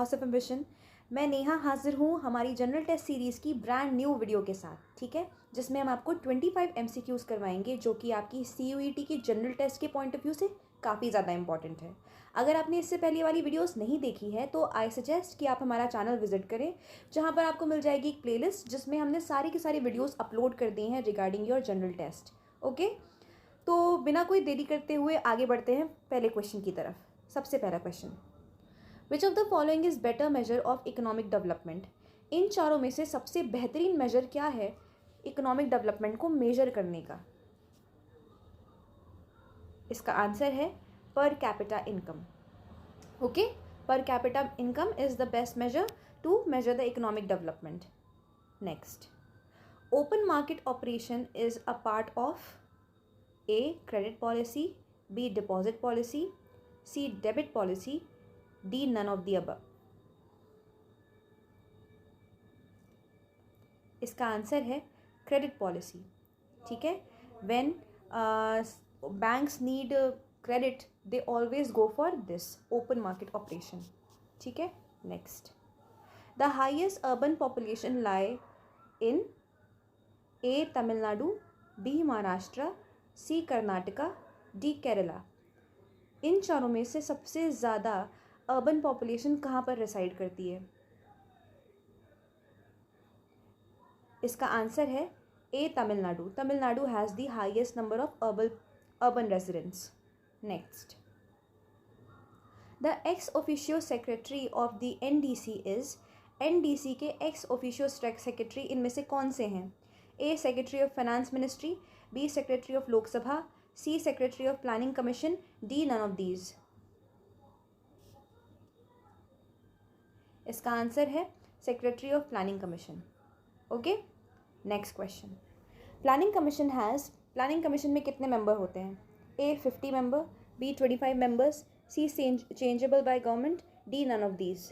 House of ambition. मैं नेहा हाजिर हूँ हमारी जनरल टेस्ट सीरीज़ की ब्रांड न्यू वीडियो के साथ, ठीक है, जिसमें हम आपको 25 MCQs करवाएंगे जो कि आपकी CUET के जनरल टेस्ट के पॉइंट ऑफ व्यू से काफ़ी ज़्यादा इंपॉर्टेंट है। अगर आपने इससे पहले वाली वीडियोस नहीं देखी है तो आई सजेस्ट कि आप हमारा चैनल विजिट करें, जहाँ पर आपको मिल जाएगी एक प्लेलिस्ट जिसमें हमने सारी की सारी वीडियोस अपलोड कर दी हैं regarding your general test. Okay, तो बिना कोई देरी करते हुए आगे बढ़ते हैं पहले क्वेश्चन की तरफ। सबसे पहला question, which of the following is better measure of economic development? इन चारों में से सबसे बेहतरीन मेजर क्या है इकोनॉमिक डेवलपमेंट को मेजर करने का? इसका आंसर है per capita income. Okay, per capita income is the best measure to measure the economic development. Next, open market operation is a part of A. credit policy, B. deposit policy, C. debit policy, D. none of the above. इसका answer है credit policy, ठीक है। When banks need credit they always go for this open market operation, ठीक है। Next, the highest urban population lie in A. Tamil Nadu, B. Maharashtra, C. Karnataka, D. Kerala. इन चारों में से सबसे ज़्यादा अर्बन पॉपुलेशन कहाँ पर रिसाइड करती है? इसका आंसर है A. Tamil Nadu. Tamil Nadu has the highest number of urban residents. Next, the ex officio secretary of the NDC इज, NDC के एक्स ऑफिशियो सेक्रेटरी इनमें से कौन से हैं? A. Secretary of finance ministry, B. Secretary of Lok Sabha, C. Secretary of planning commission, D. None of these. इसका answer है secretary of planning commission. Okay, next question, planning commission में कितने मेंबर होते हैं? A. 50 member, B. 25 members, C. Changeable by government, D. None of these.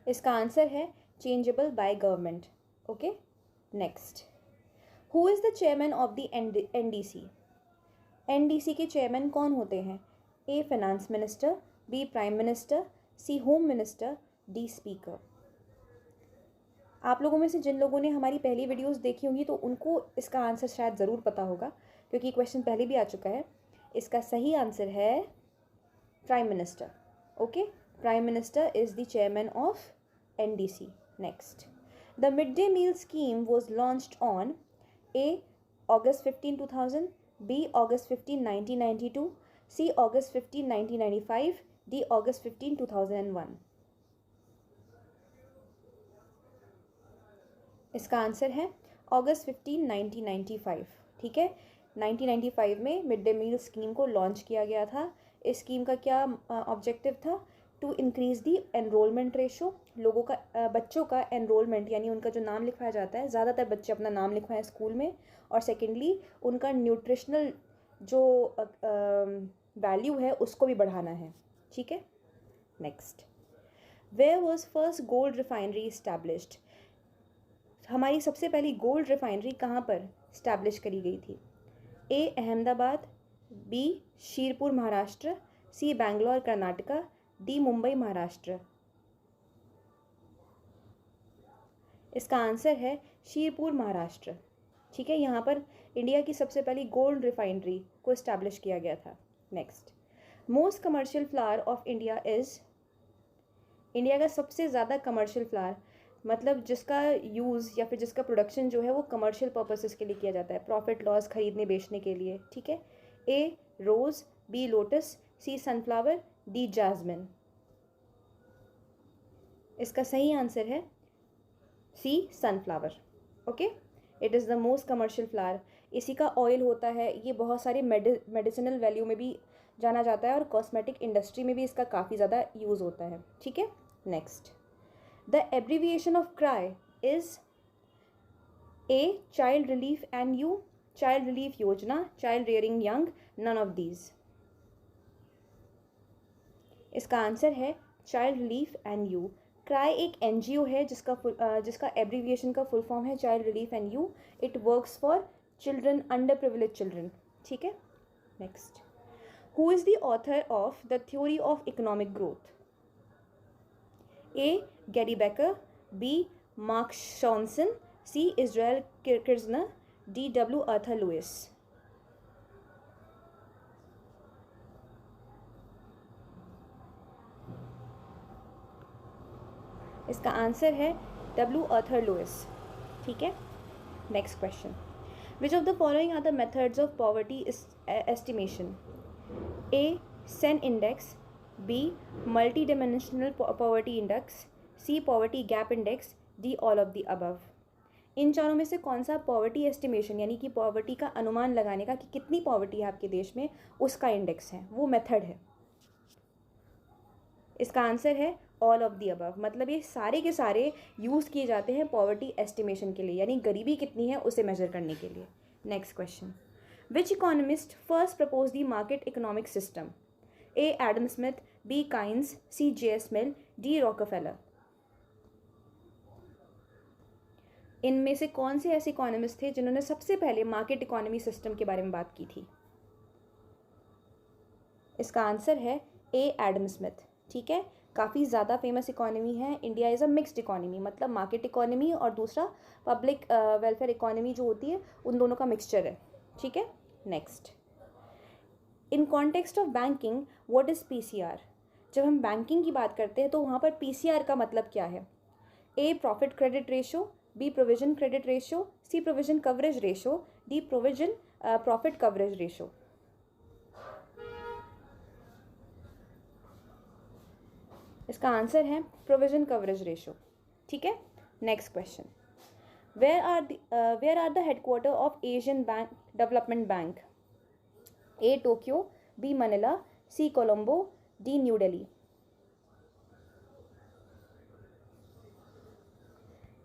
इसका answer है changeable by government. Okay, next, who is the chairman of the NDC? NDC के chairman कौन होते हैं? A. Finance minister, B. Prime minister, C. Home minister, D. Speaker. आप लोगों में से जिन लोगों ने हमारी पहली वीडियोस देखी होंगी तो उनको इसका आंसर शायद ज़रूर पता होगा, क्योंकि क्वेश्चन पहले भी आ चुका है। इसका सही आंसर है prime minister. Okay, prime minister is the chairman of NDC। Next, the mid day meal scheme was launched on A. August 15, 2000, B. August 15, 1992, C. August 15, 1995, D. August 15, 2001। इसका आंसर है August 15, 1995, ठीक है। 1995 में मिड डे मील स्कीम को launch किया गया था। इस स्कीम का क्या ऑब्जेक्टिव था? To increase the enrolment ratio, लोगों का बच्चों का एनरोलमेंट यानी उनका जो नाम लिखवाया जाता है, ज़्यादातर बच्चे अपना नाम लिखवाएं स्कूल में, और सेकेंडली उनका न्यूट्रिशनल जो वैल्यू है उसको भी बढ़ाना है, ठीक है। Next, where was first gold refinery established? हमारी सबसे पहली गोल्ड रिफाइनरी कहाँ पर इस्टेब्लिश करी गई थी? A. Ahmedabad, B. शीरपुर Maharashtra, C. Bangalore Karnataka, D. Mumbai Maharashtra. इसका आंसर है शीरपुर महाराष्ट्र, ठीक है। यहाँ पर इंडिया की सबसे पहली गोल्ड रिफाइनरी को इस्टेब्लिश किया गया था। Next, most commercial flower of India is, India का सबसे ज़्यादा कमर्शियल फ्लावर मतलब जिसका यूज़ या फिर जिसका प्रोडक्शन जो है वो कमर्शियल पर्पसेस के लिए किया जाता है, प्रॉफिट लॉस खरीदने बेचने के लिए, ठीक है। A. Rose, B. Lotus, C. Sunflower, D. Jasmine. इसका सही आंसर है C. Sunflower. Okay, it is the most commercial flower. इसी का ऑयल होता है, ये बहुत सारी मेडिसिनल वैल्यू में भी जाना जाता है और कॉस्मेटिक इंडस्ट्री में भी इसका काफ़ी ज़्यादा यूज़ होता है, ठीक है। Next, the abbreviation of CRY is A. Child relief and you, child relief योजना, child rearing young, none of these. इसका आंसर है child relief and you. CRY एक NGO है जिसका एब्रीविएशन का फुल फॉर्म है child relief and you. It works for children, under privilege children, ठीक है। Next, who is the author of the theory of economic growth? A Gary Becker, B mark शॉन्सन, C Israel Kirzner, D W Arthur Lewis. इसका answer है W Arthur Lewis. ठीक है, next question. Which of the following are the methods of poverty estimation? A Sen index, B multi dimensional poverty index, C poverty gap index, D all of the above. इन चारों में से कौन सा poverty estimation यानी कि पॉवर्टी का अनुमान लगाने का कि कितनी पॉवर्टी है आपके देश में उसका इंडेक्स है, वो मेथड है? इसका आंसर है ऑल ऑफ द अबव। मतलब ये सारे के सारे यूज़ किए जाते हैं पॉवर्टी एस्टिमेशन के लिए, यानी गरीबी कितनी है उसे मेजर करने के लिए। Next question. Which economist first propose the market economic system? A Adam Smith, B Keynes, C J S. Mill, D Rockefeller. इनमें से कौन से ऐसे इकोनॉमिस्ट थे जिन्होंने सबसे पहले मार्केट इकोनॉमी सिस्टम के बारे में बात की थी? इसका आंसर है ए एडम स्मिथ। ठीक है, काफ़ी ज़्यादा फेमस इकोनॉमी है। India is a mixed economy, मतलब मार्केट इकोनॉमी और दूसरा पब्लिक वेलफेयर इकोनॉमी जो होती है उन दोनों का मिक्सचर है। ठीक है, next. In context of banking what is PCR? जब हम बैंकिंग की बात करते हैं तो वहाँ पर पीसीआर का मतलब क्या है? A profit credit ratio, B provision credit ratio, C provision coverage ratio, D provision profit coverage ratio. इसका आंसर है प्रोविजन कवरेज रेशो। ठीक है, next question. Where are the headquarter of Asian bank development bank? A Tokyo, B Manila, C Colombo, D New Delhi.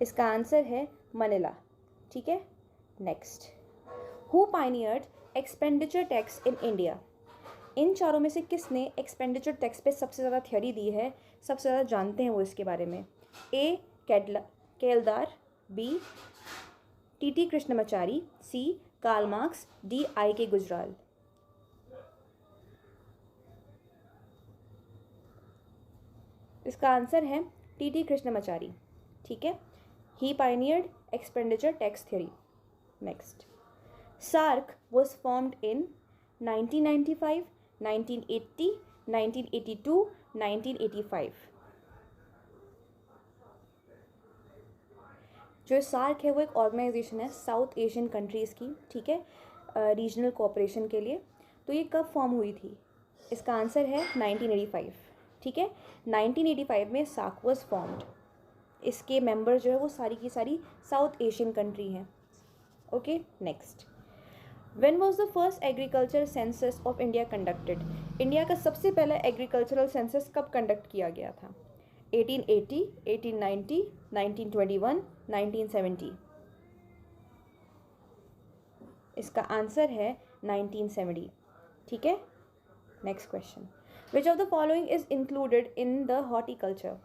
इसका answer है Manila. ठीक है, next. Who pioneered expenditure tax in India? इन चारों में से किसने एक्सपेंडिचर टैक्स पे सबसे ज़्यादा थ्योरी दी है, सबसे ज़्यादा जानते हैं वो इसके बारे में? A Kaldor, B T Krishnamachari, C Karl Marx, D I K Gujral. इसका आंसर है टी कृष्णमाचारी। ठीक है, he pioneered expenditure tax theory. Next. SAARC was formed in 1995, 1980, 1982, 1985। जो सार्क है वो एक ऑर्गेनाइजेशन है साउथ एशियन कंट्रीज़ की। ठीक है, रीजनल कोऑपरेशन के लिए। तो ये कब फॉर्म हुई थी? इसका आंसर है 1985। ठीक है, 1985 में सार्क वॉज फॉर्म्ड। इसके मेंबर जो है वो सारी की सारी साउथ एशियन कंट्री हैं। Okay, next. When was the first agriculture census of India conducted? India का सबसे पहला एग्रीकल्चरल सेंसस कब कंडक्ट किया गया था? 1880, 1890, 1921, 1970। इसका आंसर है 1970। ठीक है, next question. Which of the following is included in the horticulture?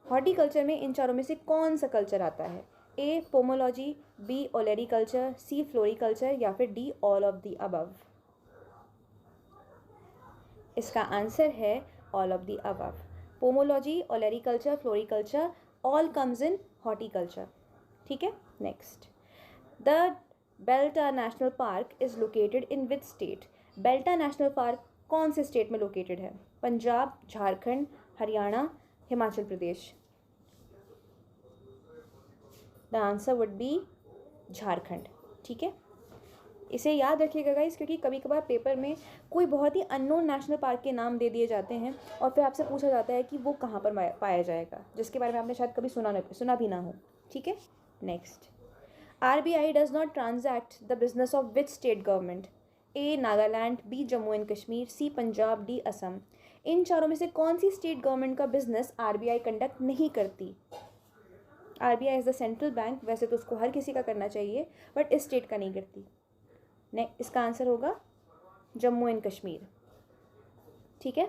Horticulture में इन चारों में से कौन सा कल्चर आता है? A pomology, B olericulture, C floriculture या फिर D all of the above. इसका आंसर है all of the above. Pomology, olericulture, floriculture all comes in horticulture. ठीक है, next. The Belta national park is located in which state? Belta national park कौन से state में located है? Punjab, Jharkhand, Haryana, Himachal Pradesh. The answer would be Jharkhand. ठीक है, इसे याद रखिएगा गाइस, क्योंकि कभी कभार पेपर में कोई बहुत ही अननोन नेशनल पार्क के नाम दे दिए जाते हैं और फिर आपसे पूछा जाता है कि वो कहाँ पर पाया जाएगा, जिसके बारे में आपने शायद कभी सुना भी ना हो। ठीक है, next. RBI does not transact the business of which state government? A Nagaland, B Jammu and Kashmir, C Punjab, D Assam. इन चारों में से कौन सी स्टेट गवर्नमेंट का बिजनेस RBI कंडक्ट नहीं करती? RBI is the central bank, वैसे तो उसको हर किसी का करना चाहिए, बट इस स्टेट का नहीं करती। इसका आंसर होगा जम्मू एंड कश्मीर। ठीक है,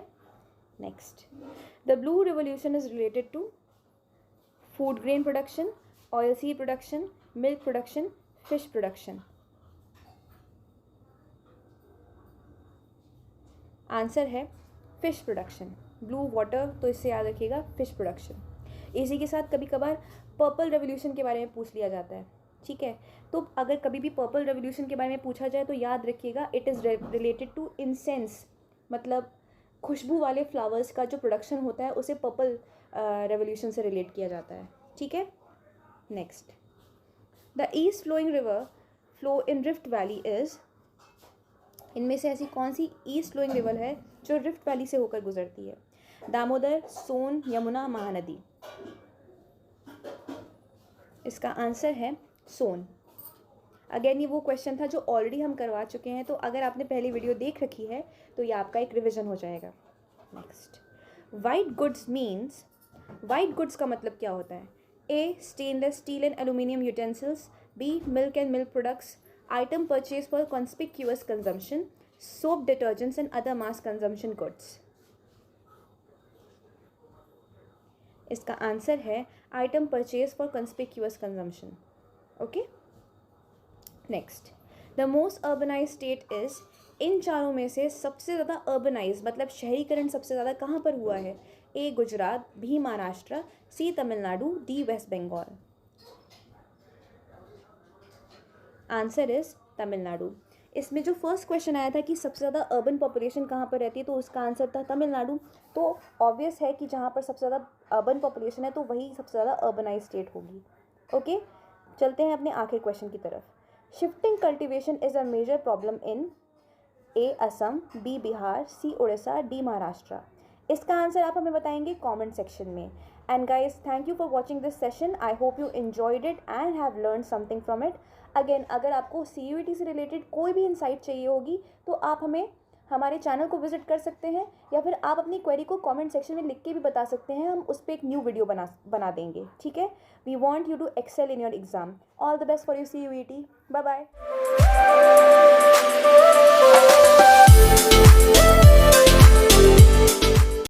next. The blue revolution is related to food grain production, oil seed production, milk production, fish production. Answer है फिश प्रोडक्शन। ब्लू वाटर, तो इससे याद रखिएगा फिश प्रोडक्शन। इसी के साथ कभी कभार पर्पल रेवोल्यूशन के बारे में पूछ लिया जाता है, ठीक है। तो अगर कभी भी पर्पल रेवोल्यूशन के बारे में पूछा जाए तो याद रखिएगा it is related to incense, मतलब खुशबू वाले फ्लावर्स का जो प्रोडक्शन होता है उसे पर्पल रेवोल्यूशन से रिलेट किया जाता है, ठीक है। Next, the east flowing river flow in rift valley is, इनमें से ऐसी कौन सी ईस्ट फ्लोइंग रिवर है जो रिफ्ट वैली से होकर गुजरती है? दामोदर, सोन, यमुना, महानदी। इसका आंसर है सोन। अगेन ये वो क्वेश्चन था जो ऑलरेडी हम करवा चुके हैं, तो अगर आपने पहली वीडियो देख रखी है तो ये आपका एक रिवीजन हो जाएगा। Next, white goods means, white goods का मतलब क्या होता है? A, stainless steel and aluminium utensils, B, milk and milk products, item purchase for conspicuous consumption, soap, detergents and other mass consumption goods. इसका आंसर है item purchase for conspicuous consumption. Okay, next, the most urbanise state is, इन चारों में से सबसे ज़्यादा urbanise मतलब शहरीकरण सबसे ज़्यादा कहाँ पर हुआ है? A, Gujarat, B, Maharashtra, C, Tamil Nadu, D, West Bengal. Answer is Tamil Nadu. इसमें जो फर्स्ट क्वेश्चन आया था कि सबसे ज़्यादा अर्बन पॉपुलेशन कहाँ पर रहती है, तो उसका आंसर था तमिलनाडु। तो ऑब्वियस है कि जहाँ पर सबसे ज़्यादा अर्बन पॉपुलेशन है तो वही सबसे ज़्यादा अर्बनाइज स्टेट होगी। ओके, चलते हैं अपने आखिरी क्वेश्चन की तरफ। Shifting cultivation is a major problem in A, Assam, B, Bihar, C, Orissa, D, Maharashtra. इसका आंसर आप हमें बताएंगे कमेंट सेक्शन में। And guys, thank you for watching this session. I hope you enjoyed it and have learn something from it. Again, अगर आपको CUET से related कोई भी इंसाइट चाहिए होगी तो आप हमें हमारे चैनल को विजिट कर सकते हैं, या फिर आप अपनी क्वेरी को कमेंट सेक्शन में लिख के भी बता सकते हैं। हम उस पर एक न्यू वीडियो बना देंगे, ठीक है। We want you to excel in your exam. All the best for your CUET। Bye bye.